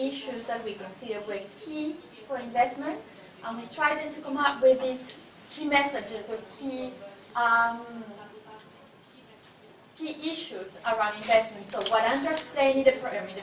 issues that we consider were key for investment, and we tried then to come up with these key messages or key issues around investment. So what Andrea explained, the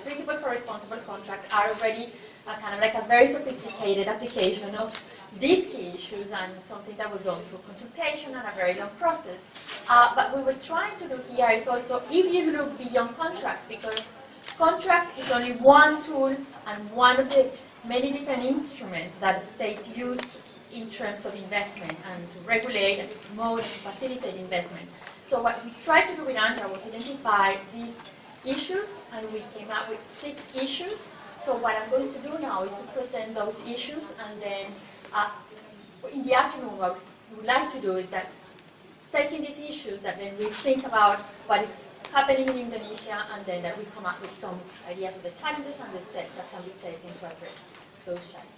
principles for responsible contracts are already kind of like a very sophisticated application of these key issues, and something that was done through consultation and a very long process. But we were trying to do here is also, if you look beyond contracts, because contracts is only one tool and one of the many different instruments that states use in terms of investment and to regulate and promote and facilitate investment. So what we tried to do with Andrea was identify these issues, and we came up with 6 issues. So what I'm going to do now is to present those issues, and then in the afternoon what we would like to do is that taking these issues, that then we think about what is happening in Indonesia, and then that we come up with some ideas of the challenges and the steps that can be taken to address those challenges.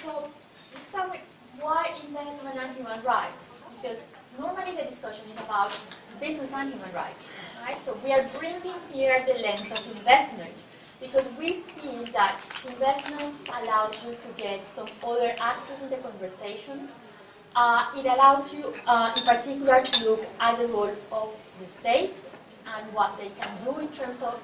So let's start with why investment and human rights, because normally the discussion is about business and human rights, right? So we are bringing here the lens of investment, because we feel that investment allows you to get some other actors in the conversation. It allows you, in particular, to look at the role of the states and what they can do in terms of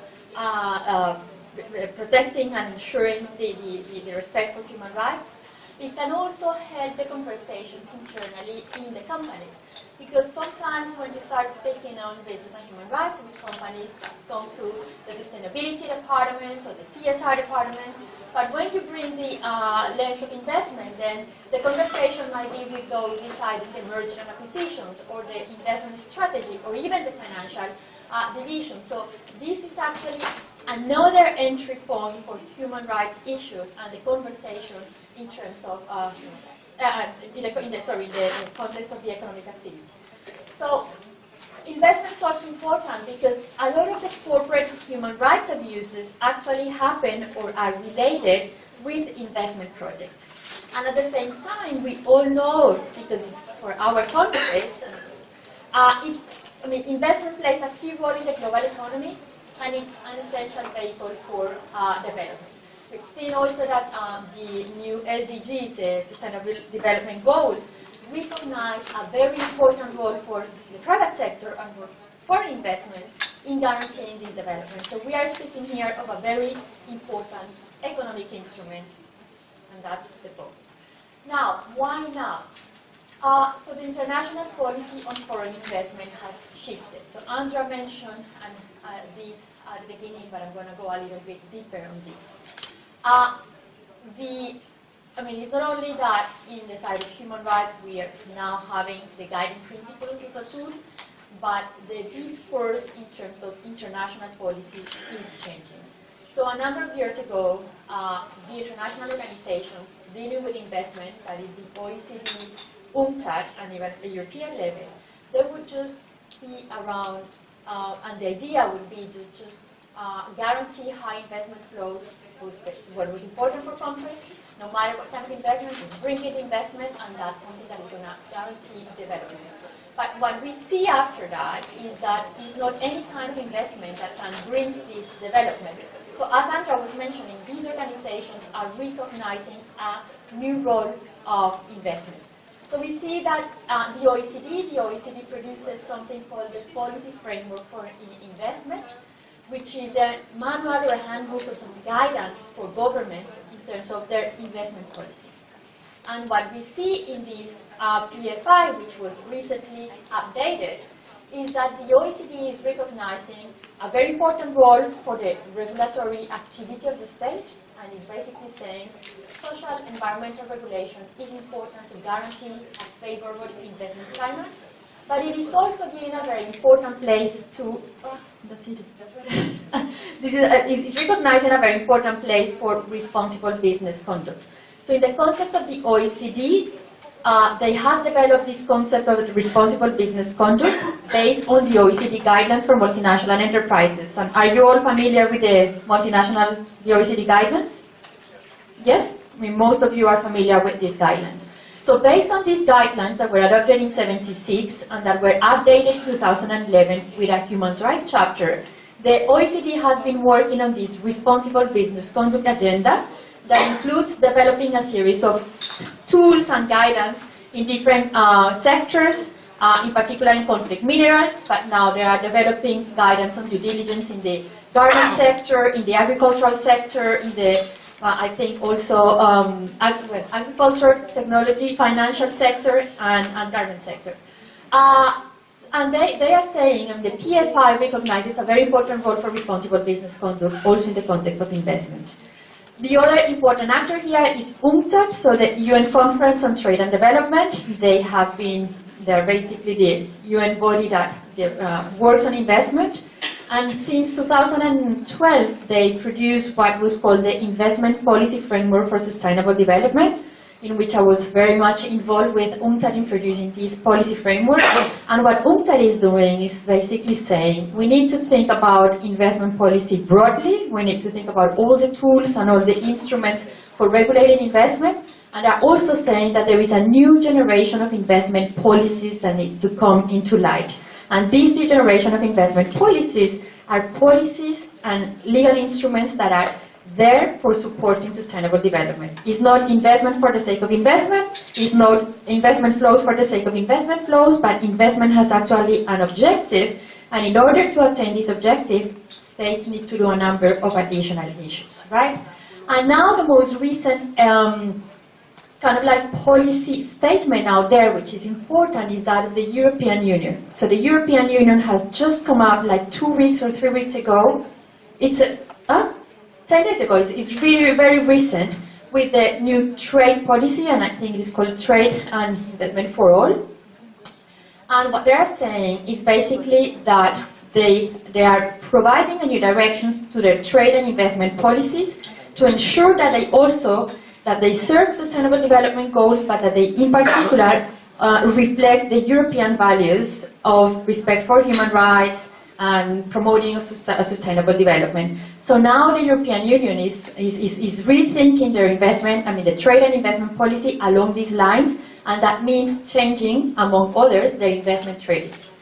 protecting and ensuring the respect for human rights. It can also help the conversations internally in the companies, because sometimes when you start speaking on business and human rights with companies, it comes to the sustainability departments or the CSR departments, but when you bring the lens of investment, then the conversation might be with those deciding the merger and acquisitions or the investment strategy or even the financial division. So this is actually another entry point for human rights issues and the conversation in terms of in the context of the economic activity. So investment is also important because a lot of the corporate human rights abuses actually happen or are related with investment projects. And at the same time, we all know, because it's for our context, investment plays a key role in the global economy, and it's an essential vehicle for development. We've seen also that the new SDGs, the Sustainable Development Goals, recognize a very important role for the private sector and for foreign investment in guaranteeing this development. So we are speaking here of a very important economic instrument, and that's the focus. Now, why now? So the international policy on foreign investment has shifted. So Andrea mentioned this at the beginning, but I'm going to go a little bit deeper on this. It's not only that in the side of human rights we are now having the guiding principles as a tool, but the discourse in terms of international policy is changing. So a number of years ago, the international organizations dealing with investment, that is the OECD, Unctad, and even the European level, they would just be around, and the idea would be just guarantee high investment flows was what was important for countries. No matter what kind of investment, just bring in investment, and that's something that is going to guarantee development. But what we see after that is that it's not any kind of investment that can bring this development. So as Andrea was mentioning, these organizations are recognizing a new role of investment. So we see that the OECD produces something called the Policy Framework for Investment, which is a manual or a handbook or some guidance for governments in terms of their investment policy. And what we see in this PFI, which was recently updated, is that the OECD is recognizing a very important role for the regulatory activity of the state, and is basically saying social environmental regulation is important to guarantee a favorable investment climate, but it is also giving a very important place to, it's recognizing a very important place for responsible business conduct. So in the context of the OECD, they have developed this concept of responsible business conduct based on the OECD guidelines for multinational enterprises. And are you all familiar with the OECD guidelines? Yes? Most of you are familiar with these guidelines. So based on these guidelines that were adopted in '76 and that were updated in 2011 with a human rights chapter, the OECD has been working on this responsible business conduct agenda that includes developing a series of tools and guidance in different sectors, in particular in conflict minerals, but now they are developing guidance on due diligence in the garment sector, in the agricultural sector, in the, I think also agriculture, technology, financial sector, and garment sector. And they are saying, and the PFI recognizes a very important role for responsible business conduct, also in the context of investment. The other important actor here is UNCTAD, so the UN Conference on Trade and Development. They're basically the UN body that works on investment. And since 2012, they produced what was called the Investment Policy Framework for Sustainable Development, in which I was very much involved with UNCTAD in producing this policy framework. And what UNCTAD is doing is basically saying we need to think about investment policy broadly, we need to think about all the tools and all the instruments for regulating investment, and they're also saying that there is a new generation of investment policies that needs to come into light. And these new generation of investment policies are policies and legal instruments that are there for supporting sustainable development. It's not investment for the sake of investment, it's not investment flows for the sake of investment flows, but investment has actually an objective, and in order to attain this objective, states need to do a number of additional issues, right? And now the most recent kind of like policy statement out there, which is important, is that of the European Union. So the European Union has just come out like 2 weeks or 3 weeks ago. It's 10 days ago, it's really very recent, with the new trade policy, and I think it is called Trade and Investment for All. And what they are saying is basically that they are providing a new directions to their trade and investment policies to ensure that they serve sustainable development goals, but that they in particular reflect the European values of respect for human rights and promoting of sustainable development. So now the European Union is rethinking their investment, the trade and investment policy along these lines, and that means changing, among others, their investment treaties.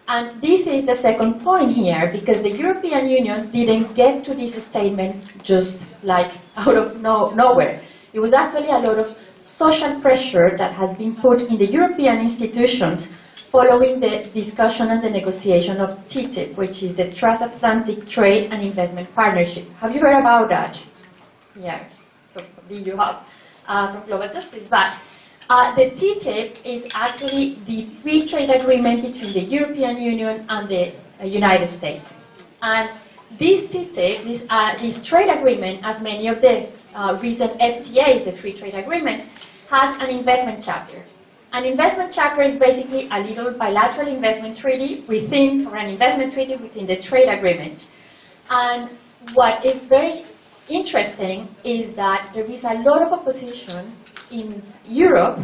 And this is the second point here, because the European Union didn't get to this statement just like out of nowhere. It was actually a lot of social pressure that has been put in the European institutions following the discussion and the negotiation of TTIP, which is the Transatlantic Trade and Investment Partnership. Have you heard about that? Yeah, so you have from Global Justice. But the TTIP is actually the free trade agreement between the European Union and the United States. And this TTIP, this trade agreement, as many of the recent FTAs, the free trade agreements, has an investment chapter. An investment chapter is basically a little bilateral investment treaty within, or an investment treaty within the trade agreement. And what is very interesting is that there is a lot of opposition in Europe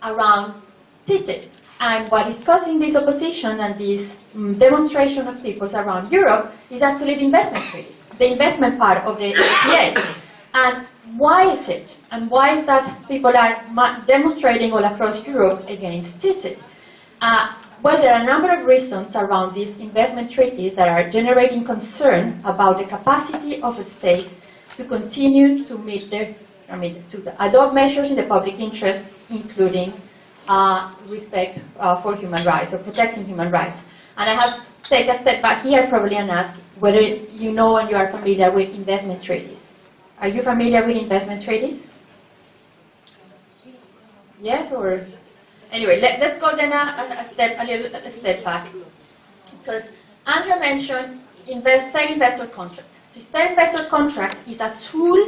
around TTIP. And what is causing this opposition and this demonstration of peoples around Europe is actually the investment treaty, the investment part of the FTA. And why is it? And why is that people are demonstrating all across Europe against TTIP? Well, there are a number of reasons around these investment treaties that are generating concern about the capacity of states to continue to meet their, to adopt measures in the public interest, including respect for human rights or protecting human rights. And I have to take a step back here probably and ask whether you know and you are familiar with investment treaties. Are you familiar with investment treaties? Yes, or anyway, let's go then a step back, because Andrea mentioned state investor contracts. So state investor contracts is a tool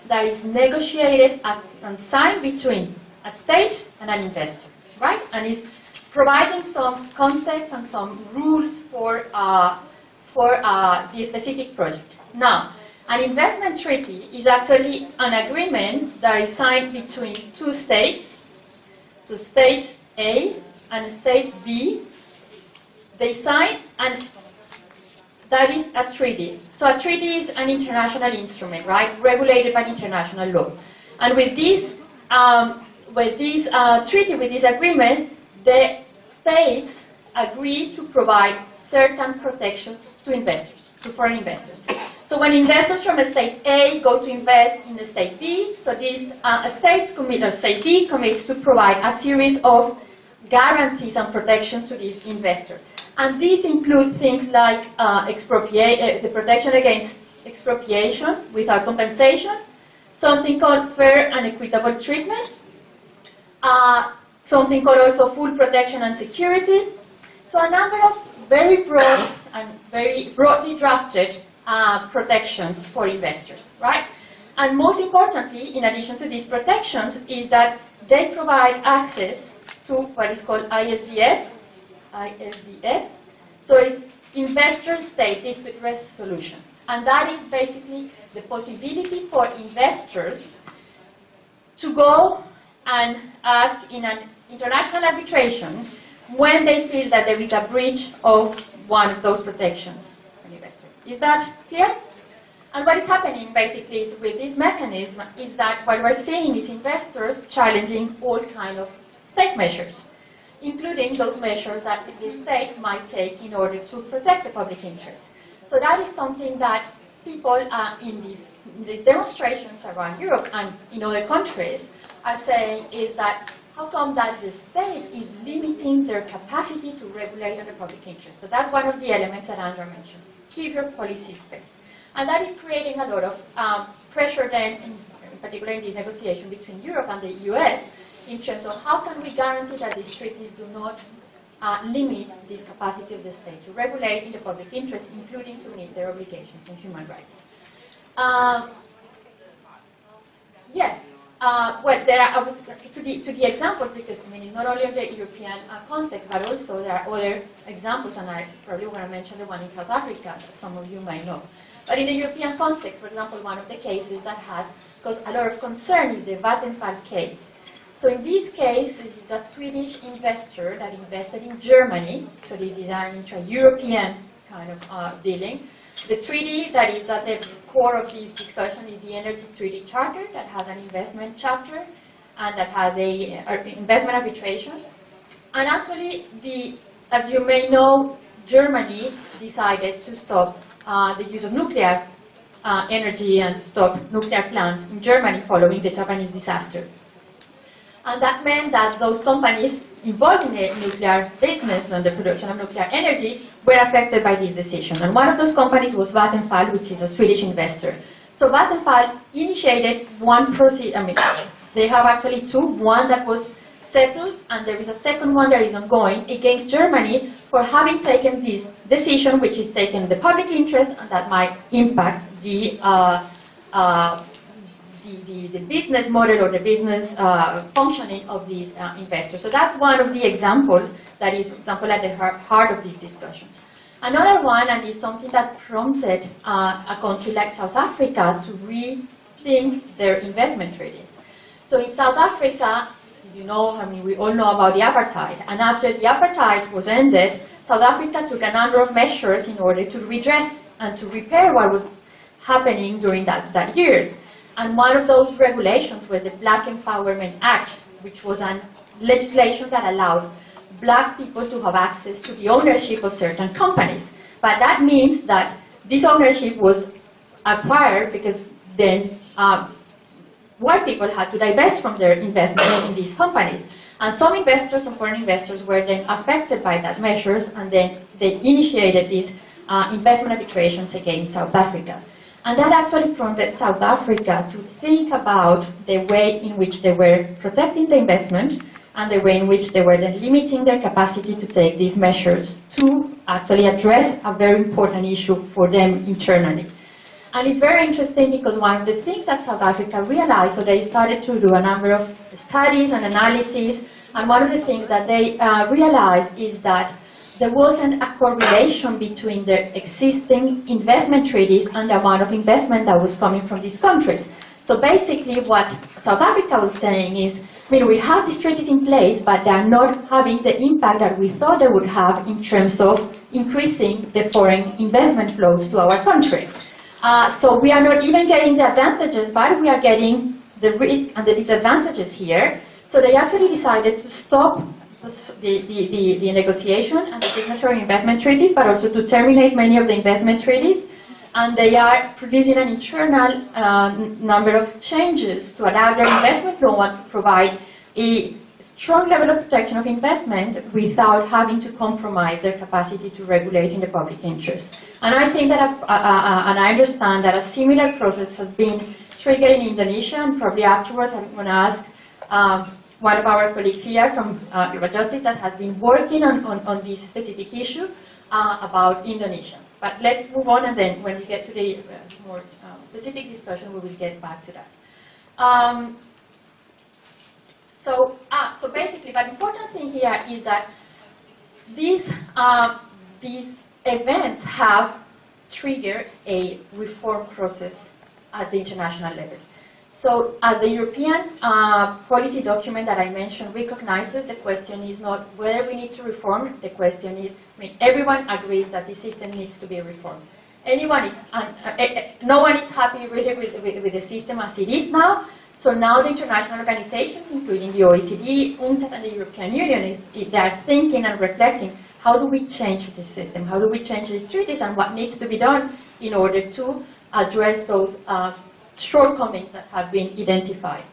that is negotiated and signed between a state and an investor, right? And is providing some context and some rules for the specific project. Now, an investment treaty is actually an agreement that is signed between two states, so state A and state B. They sign, and that is a treaty. So a treaty is an international instrument, right, regulated by international law. And with this treaty, with this agreement, the states agree to provide certain protections to investors. to foreign investors. So when investors from a state A go to invest in the state B, so these states commit, or state D commits to provide a series of guarantees and protections to these investors. And these include things like the protection against expropriation without compensation, something called fair and equitable treatment, something called also full protection and security. So a number of very broad and very broadly drafted protections for investors, right? And most importantly, in addition to these protections, is that they provide access to what is called ISDS. So it's investor state dispute resolution. And that is basically the possibility for investors to go and ask in an international arbitration when they feel that there is a breach of one of those protections for an investor. Is that clear? And what is happening basically is with this mechanism is that what we're seeing is investors challenging all kinds of state measures, including those measures that the state might take in order to protect the public interest. So that is something that people in these demonstrations around Europe and in other countries are saying is that how come that the state is limiting their capacity to regulate on the public interest? So that's one of the elements that Andrea mentioned. Keep your policy space. And that is creating a lot of pressure then, in particular in this negotiation between Europe and the US, in terms of how can we guarantee that these treaties do not limit this capacity of the state to regulate in the public interest, including to meet their obligations on human rights. Well, there are, I was to the examples, because I mean it's not only in the European context, but also there are other examples, and I probably want to mention the one in South Africa that some of you might know. But in the European context, for example, one of the cases that has caused a lot of concern is the Vattenfall case. So in this case, this is a Swedish investor that invested in Germany. So this is an intra-European kind of dealing. The treaty that is at the core of this discussion is the Energy Treaty Charter that has an investment chapter and that has a investment arbitration. And actually, as you may know, Germany decided to stop the use of nuclear energy and stop nuclear plants in Germany following the Japanese disaster. And that meant that those companies involved in the nuclear business and the production of nuclear energy were affected by this decision. And one of those companies was Vattenfall, which is a Swedish investor. So Vattenfall initiated one procedure. I mean, they have actually two. One that was settled, and there is a second one that is ongoing against Germany for having taken this decision, which is taken in the public interest, and that might impact the business model or the business functioning of these investors. So that's one of the examples that is, for example, at the heart of these discussions. Another one, and is something that prompted a country like South Africa to rethink their investment treaties. So in South Africa, you know, I mean, we all know about the apartheid. And after the apartheid was ended, South Africa took a number of measures in order to redress and to repair what was happening during that years. And one of those regulations was the Black Empowerment Act, which was a legislation that allowed black people to have access to the ownership of certain companies. But that means that this ownership was acquired because then white people had to divest from their investment in these companies. And some investors, some foreign investors, were then affected by that measures, and then they initiated these investment arbitrations against South Africa. And that actually prompted South Africa to think about the way in which they were protecting the investment and the way in which they were then limiting their capacity to take these measures to actually address a very important issue for them internally. And it's very interesting because one of the things that South Africa realized, so they started to do a number of studies and analyses, and one of the things that they realized is that there wasn't a correlation between the existing investment treaties and the amount of investment that was coming from these countries. So basically what South Africa was saying is, I mean, we have these treaties in place, but they are not having the impact that we thought they would have in terms of increasing the foreign investment flows to our country. So we are not even getting the advantages, but we are getting the risk and the disadvantages here. So they actually decided to stop the negotiation and the signature of investment treaties, but also to terminate many of the investment treaties. And they are producing an internal number of changes to adapt their investment law and to provide a strong level of protection of investment without having to compromise their capacity to regulate in the public interest. And I think that, and I understand that a similar process has been triggered in Indonesia, and probably afterwards I'm going to ask one of our colleagues here from Justice that has been working on this specific issue about Indonesia. But let's move on, and then when we get to the more specific discussion, we will get back to that. So basically, the important thing here is that these events have triggered a reform process at the international level. So as the European policy document that I mentioned recognizes, the question is not whether we need to reform, the question is, everyone agrees that the system needs to be reformed. No one is happy really with the system as it is now, so now the international organizations, including the OECD, UNCTAD, and the European Union, they are thinking and reflecting, how do we change the system? How do we change these treaties, and what needs to be done in order to address those shortcomings that have been identified.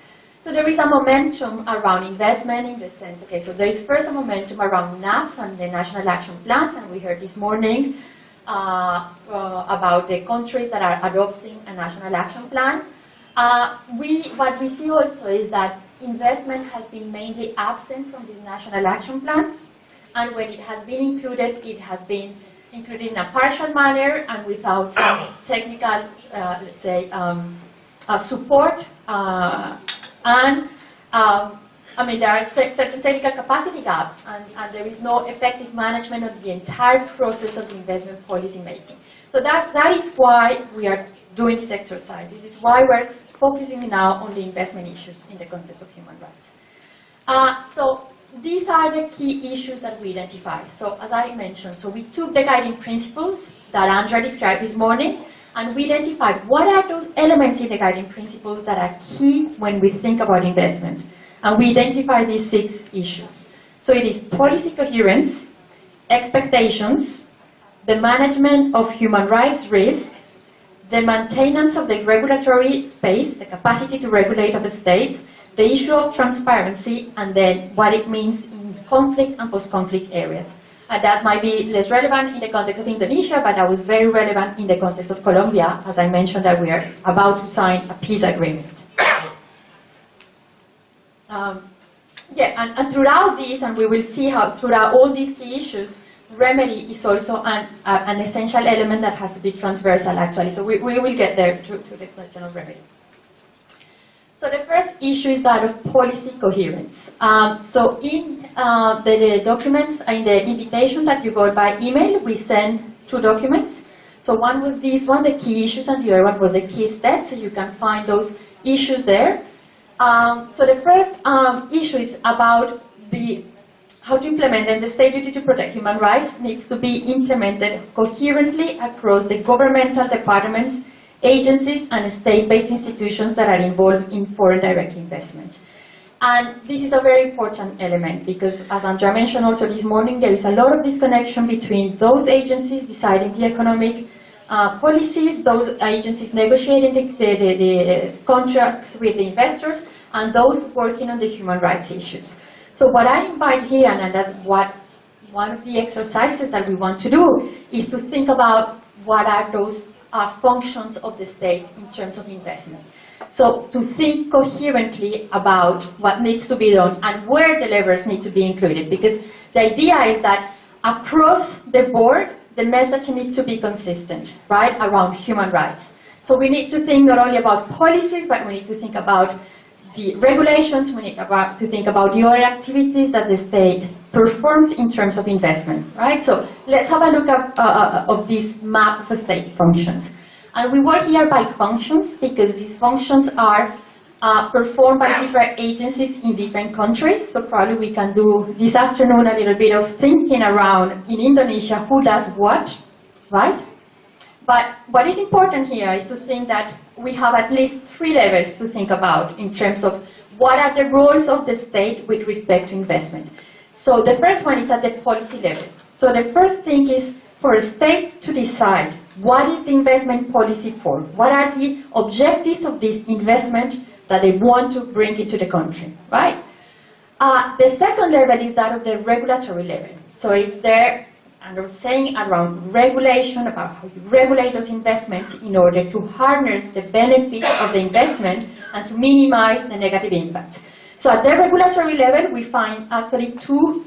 So there is a momentum around investment in the sense, okay, so there is first a momentum around NAPs and the national action plans, and we heard this morning about the countries that are adopting a national action plan. What we see also is that investment has been mainly absent from these national action plans, and when it has been included, it has been included in a partial manner and without some technical, let's say, support, there are certain technical capacity gaps, and there is no effective management of the entire process of investment policy making. So that is why we are doing this exercise. This is why we're focusing now on the investment issues in the context of human rights. So these are the key issues that we identify. So as I mentioned, so we took the guiding principles that Andrea described this morning, and we identified what are those elements in the guiding principles that are key when we think about investment. And we identified these 6 issues. So it is policy coherence, expectations, the management of human rights risk, the maintenance of the regulatory space, the capacity to regulate of the states, the issue of transparency, and then what it means in conflict and post-conflict areas. That might be less relevant in the context of Indonesia, but that was very relevant in the context of Colombia, as I mentioned that we are about to sign a peace agreement. And throughout this, and we will see how throughout all these key issues, remedy is also an essential element that has to be transversal, actually. So we will get there to the question of remedy. So the first issue is that of policy coherence. So in the documents, in the invitation that you got by email, we sent 2 documents. So one was this one, the key issues, and the other one was the key steps. So you can find those issues there. So the first issue is about how to implement them. The state duty to protect human rights needs to be implemented coherently across the governmental departments, agencies, and state-based institutions that are involved in foreign direct investment. And this is a very important element because, as Andrea mentioned also this morning, there is a lot of disconnection between those agencies deciding the economic policies, those agencies negotiating the contracts with the investors, and those working on the human rights issues. So what I invite here, and that's what one of the exercises that we want to do, is to think about what are those functions of the state in terms of investment. So to think coherently about what needs to be done and where the levers need to be included, because the idea is that across the board, the message needs to be consistent, right, around human rights. So we need to think not only about policies, but we need to think about the regulations, we need to think about the other activities that the state performs in terms of investment, right? So let's have a look at of this map of state functions. And we work here by functions because these functions are performed by different agencies in different countries. So probably we can do this afternoon a little bit of thinking around in Indonesia who does what, right? But what is important here is to think that we have at least 3 levels to think about in terms of what are the roles of the state with respect to investment. So the first one is at the policy level. So the first thing is for a state to decide what is the investment policy for, what are the objectives of this investment that they want to bring into the country, right? The second level is that of the regulatory level. So it's there, and I was saying, around regulation, about how you regulate those investments in order to harness the benefits of the investment and to minimize the negative impacts. So at the regulatory level, we find actually two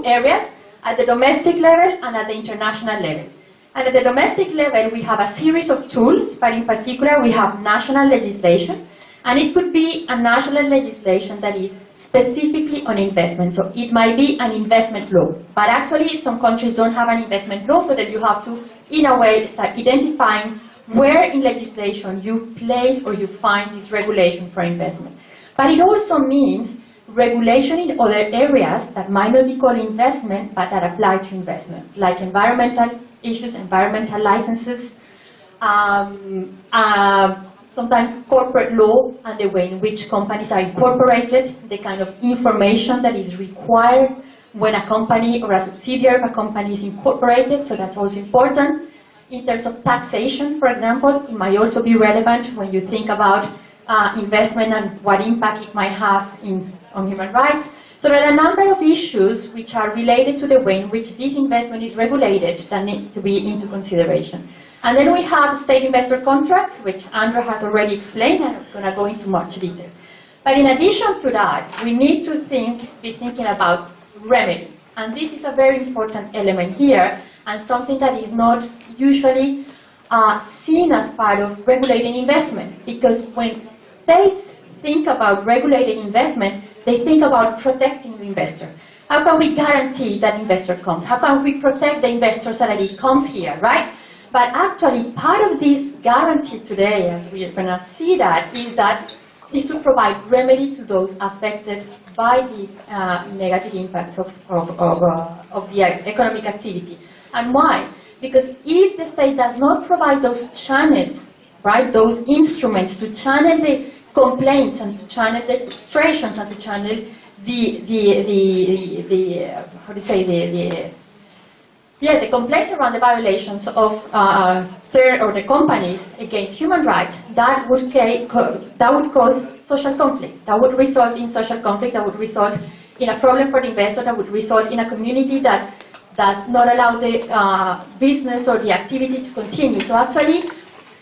areas, at the domestic level and at the international level. And at the domestic level, we have a series of tools, but in particular, we have national legislation. And it could be a national legislation that is specifically on investment. So it might be an investment law. But actually, some countries don't have an investment law, so that you have to, in a way, start identifying where in legislation you place or you find this regulation for investment. But it also means regulation in other areas that might not be called investment, but that apply to investments, like environmental issues, environmental licenses, sometimes corporate law and the way in which companies are incorporated, the kind of information that is required when a company or a subsidiary of a company is incorporated, so that's also important. In terms of taxation, for example, it might also be relevant when you think about investment and what impact it might have on human rights. So there are a number of issues which are related to the way in which this investment is regulated that need to be into consideration. And then we have state investor contracts, which Andrea has already explained, and I'm not going to go into much detail. But in addition to that, we need to be thinking about remedy. And this is a very important element here, and something that is not usually seen as part of regulating investment. Because when states think about regulating investment, they think about protecting the investor. How can we guarantee that investor comes? How can we protect the investor so that it comes here, right? But actually, part of this guarantee today, as we are going to see that, is to provide remedy to those affected by the negative impacts of the economic activity. And why? Because if the state does not provide those channels, right, those instruments to channel the complaints and to channel the frustrations and to channel the complaints around the violations of the companies against human rights, that would cause social conflict. That would result in social conflict. That would result in a problem for the investor. That would result in a community that does not allow the business or the activity to continue. So actually,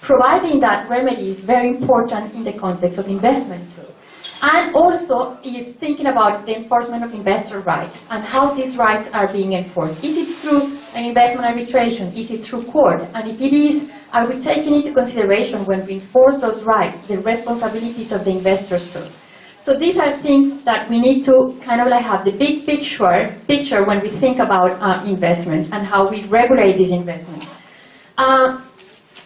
providing that remedy is very important in the context of investment too. And also is thinking about the enforcement of investor rights and how these rights are being enforced. Is it through an investment arbitration? Is it through court? And if it is, are we taking into consideration when we enforce those rights, the responsibilities of the investors too? So these are things that we need to kind of like have the big picture when we think about investment and how we regulate this investment.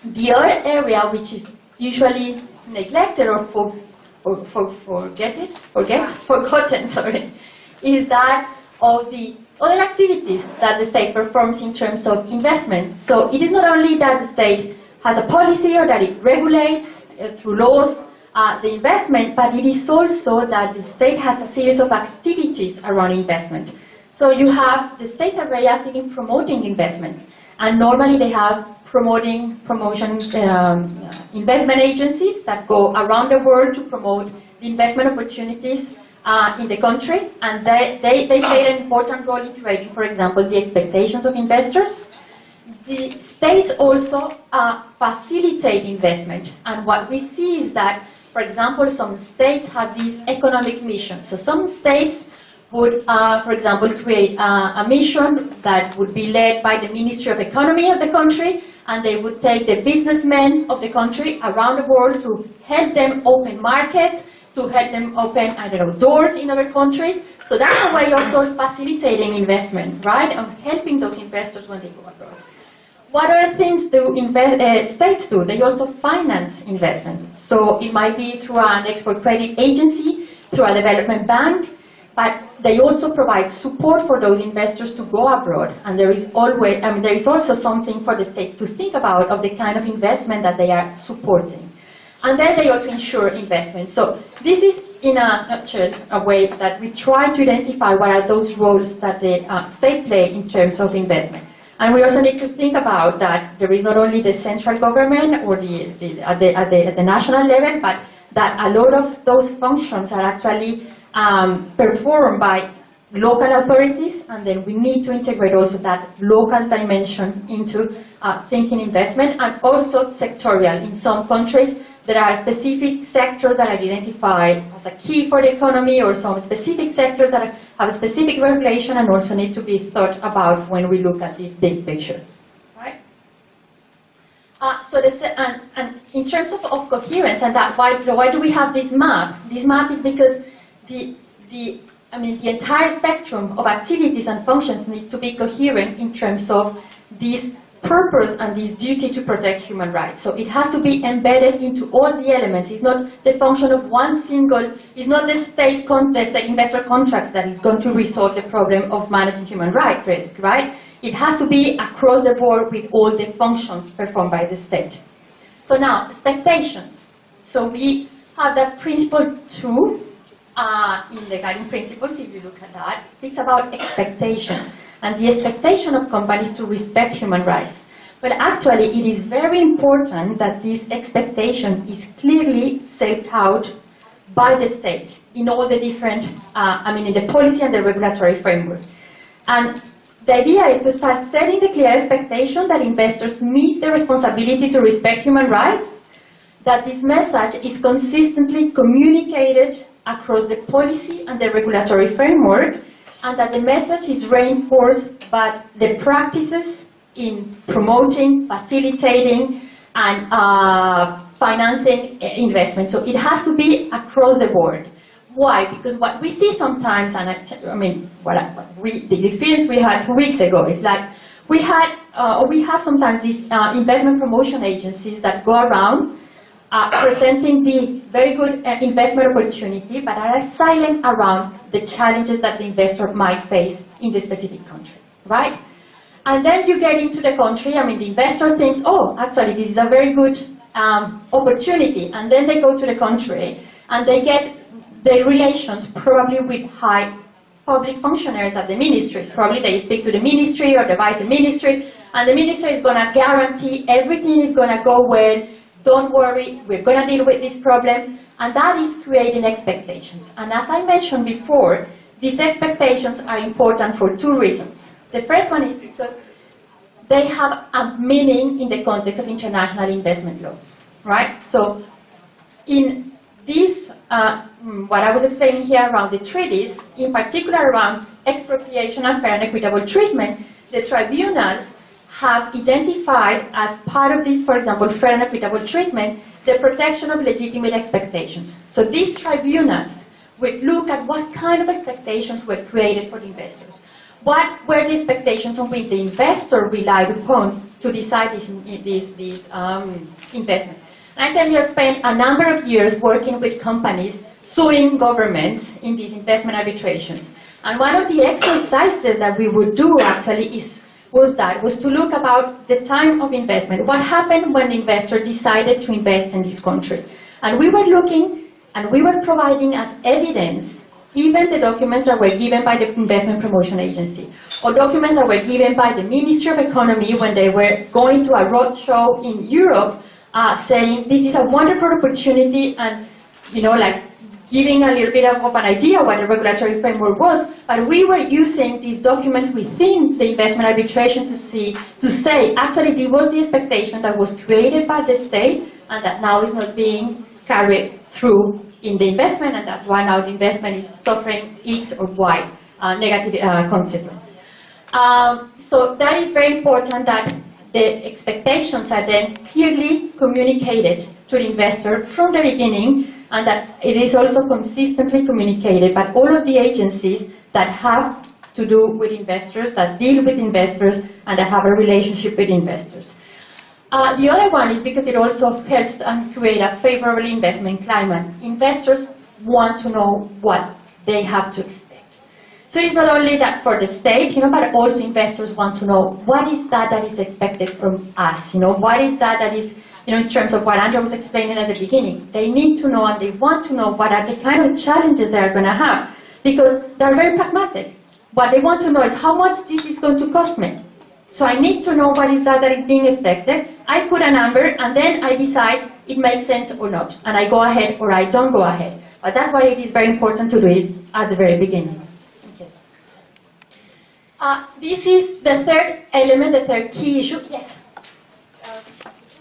The other area which is usually neglected or forgotten, is that of the other activities that the state performs in terms of investment. So it is not only that the state has a policy or that it regulates through laws the investment, but it is also that the state has a series of activities around investment. So you have, the states are very active in promoting investment, and normally they have promotion investment agencies that go around the world to promote the investment opportunities in the country, and they play an important role in creating, for example, the expectations of investors. The states also facilitate investment, and what we see is that, for example, some states have these economic missions. So some states would, for example, create a mission that would be led by the Ministry of Economy of the country, and they would take the businessmen of the country around the world to help them open markets, to help them open, I don't know, doors in other countries. So that's a way of sort of facilitating investment, right, and helping those investors when they go abroad. What other things do states do? They also finance investment. So it might be through an export credit agency, through a development bank, but they also provide support for those investors to go abroad. And there is always, there is also something for the states to think about of the kind of investment that they are supporting. And then they also ensure investment. So this is in a nutshell, a way that we try to identify what are those roles that the state play in terms of investment. And we also need to think about that there is not only the central government or at the national level, but that a lot of those functions are actually performed by local authorities, and then we need to integrate also that local dimension into thinking investment, and also sectorial. In some countries, there are specific sectors that are identified as a key for the economy, or some specific sectors that have a specific regulation and also need to be thought about when we look at this big picture. Right? And in terms of coherence, and that why do we have this map? This map is because the entire spectrum of activities and functions needs to be coherent in terms of this purpose and this duty to protect human rights. So it has to be embedded into all the elements. It's not the function of one single, it's not the state investor contracts that is going to resolve the problem of managing human rights risk, right? It has to be across the board with all the functions performed by the state. So now, expectations. So we have that principle 2 in the guiding principles, if you look at that. It speaks about expectation and the expectation of companies to respect human rights. Well, actually, it is very important that this expectation is clearly set out by the state in all the different, in the policy and the regulatory framework. And the idea is to start setting the clear expectation that investors meet the responsibility to respect human rights, that this message is consistently communicated across the policy and the regulatory framework, and that the message is reinforced by the practices in promoting, facilitating, and financing investment. So it has to be across the board. Why? Because what we see sometimes, and the experience we had 2 weeks ago, is like we have sometimes these investment promotion agencies that go around presenting the very good investment opportunity, but are silent around the challenges that the investor might face in the specific country, right? And then you get into the country, the investor thinks, oh, actually this is a very good opportunity, and then they go to the country and they get their relations probably with high public functionaries at the ministries. Probably they speak to the ministry or the vice ministry, and the ministry is going to guarantee everything is going to go well. Don't worry, we're going to deal with this problem, and that is creating expectations. And as I mentioned before, these expectations are important for 2 reasons. The first one is because they have a meaning in the context of international investment law, right? So in this, what I was explaining here around the treaties, in particular around expropriation and fair and equitable treatment, the tribunals have identified as part of this, for example, fair and equitable treatment, the protection of legitimate expectations. So these tribunals would look at what kind of expectations were created for the investors. What were the expectations on which the investor relied upon to decide this investment? And I tell you, I spent a number of years working with companies suing governments in these investment arbitrations. And one of the exercises that we would do actually was to look about the time of investment. What happened when the investor decided to invest in this country? And we were looking, and we were providing as evidence even the documents that were given by the investment promotion agency, or documents that were given by the Ministry of Economy when they were going to a roadshow in Europe, saying this is a wonderful opportunity, and giving a little bit of an idea what the regulatory framework was. But we were using these documents within the investment arbitration to say actually this was the expectation that was created by the state, and that now is not being carried through in the investment, and that's why now the investment is suffering X or Y negative consequence. So that is very important, that the expectations are then clearly communicated to the investor from the beginning, and that it is also consistently communicated by all of the agencies that have to do with investors, that deal with investors, and that have a relationship with investors. The other one is because it also helps create a favorable investment climate. Investors want to know what they have to expect. So it's not only that for the state, but also investors want to know what is that is expected from us. What is that is in terms of what Andrea was explaining at the beginning. They need to know and they want to know what are the kind of challenges they are going to have, because they're very pragmatic. What they want to know is how much this is going to cost me. So I need to know what is that is being expected. I put a number and then I decide it makes sense or not. And I go ahead or I don't go ahead. But that's why it is very important to do it at the very beginning. Okay. This is the third element, the third key issue. Yes?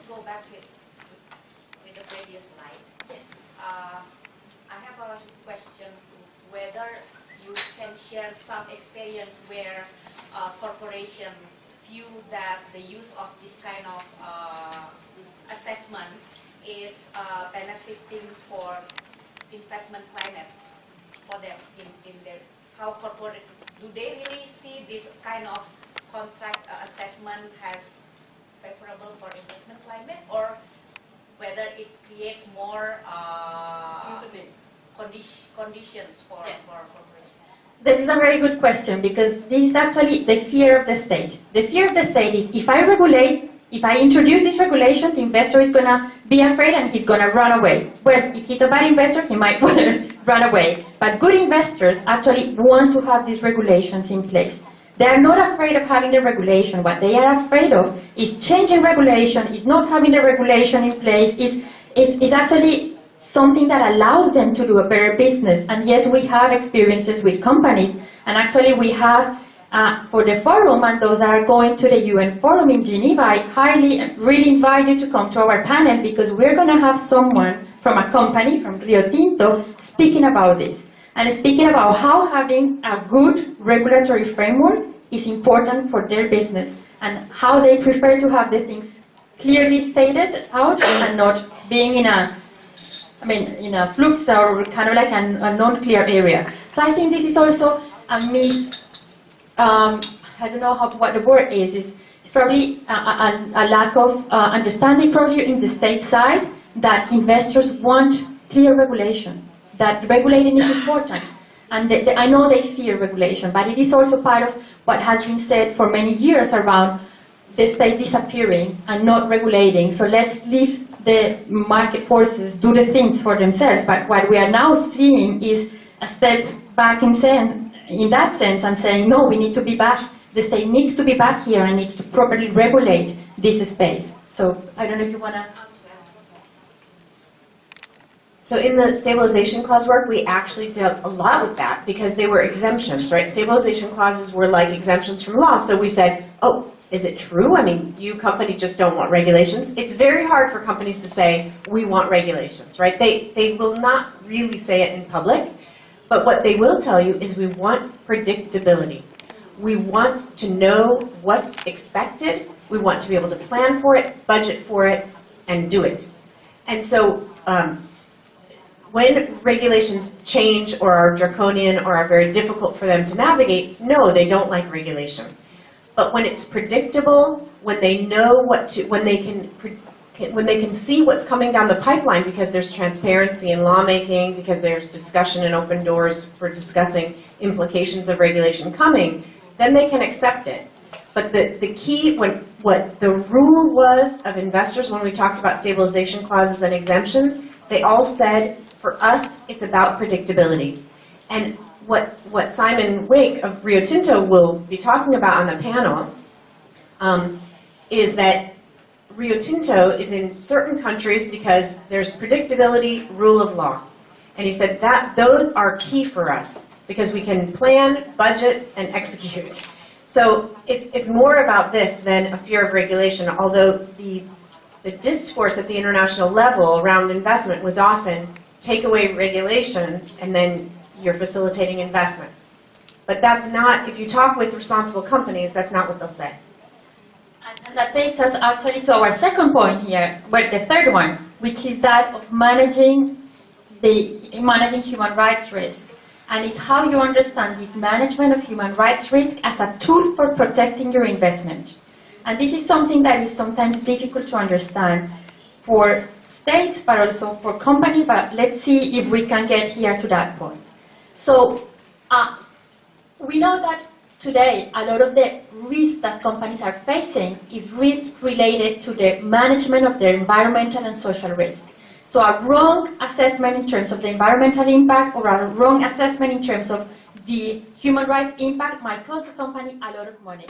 Go back with the previous slide. Yes. I have a question whether you can share some experience where a corporation view that the use of this kind of assessment is benefiting for investment climate for them in their, how corporate, do they really see this kind of contract assessment as favorable for investment climate, or whether it creates more conditions for corporations? This is a very good question, because this is actually the fear of the state. The fear of the state is if I regulate, if I introduce this regulation, the investor is going to be afraid and he's going to run away. Well, if he's a bad investor, he might run away. But good investors actually want to have these regulations in place. They are not afraid of having the regulation. What they are afraid of is changing regulation, is not having the regulation in place, is actually something that allows them to do a better business. And yes, we have experiences with companies, and actually we have for the forum, and those that are going to the UN forum in Geneva, I really invite you to come to our panel, because we're going to have someone from a company, from Rio Tinto, speaking about this, and speaking about how having a good regulatory framework is important for their business, and how they prefer to have the things clearly stated out and not being in a flux or kind of like a non-clear area. So I think this is also a I don't know what the word is. It's probably a lack of understanding probably in the state side that investors want clear regulation, that regulating is important. And I know they fear regulation, but it is also part of what has been said for many years around the state disappearing and not regulating. So let's leave the market forces do the things for themselves. But what we are now seeing is a step back in that sense, and saying, no, we need to be back. The state needs to be back here and needs to properly regulate this space. So I don't know if you want to... So in the stabilization clause work, we actually dealt a lot with that, because they were exemptions, right? Stabilization clauses were like exemptions from law. So we said, oh, is it true? I mean, you company just don't want regulations. It's very hard for companies to say, we want regulations, right? They will not really say it in public. But what they will tell you is we want predictability. We want to know what's expected. We want to be able to plan for it, budget for it, and do it. And so when regulations change or are draconian or are very difficult for them to navigate, no, they don't like regulation. But when it's predictable, when they know when they can see what's coming down the pipeline, because there's transparency in lawmaking, because there's discussion and open doors for discussing implications of regulation coming, then they can accept it. But the key, what the rule was of investors when we talked about stabilization clauses and exemptions, they all said, for us, it's about predictability. And what Simon Wake of Rio Tinto will be talking about on the panel is that Rio Tinto is in certain countries because there's predictability, rule of law. And he said that those are key for us because we can plan, budget, and execute. So it's more about this than a fear of regulation, although the discourse at the international level around investment was often take away regulation and then you're facilitating investment. But that's not, if you talk with responsible companies, that's not what they'll say. And that takes us actually to our second point here, well, the third one, which is that of managing human rights risk. And it's how you understand this management of human rights risk as a tool for protecting your investment. And this is something that is sometimes difficult to understand for states, but also for companies, but let's see if we can get here to that point. So we know that today, a lot of the risks that companies are facing is risk related to the management of their environmental and social risk. So a wrong assessment in terms of the environmental impact or a wrong assessment in terms of the human rights impact might cost the company a lot of money.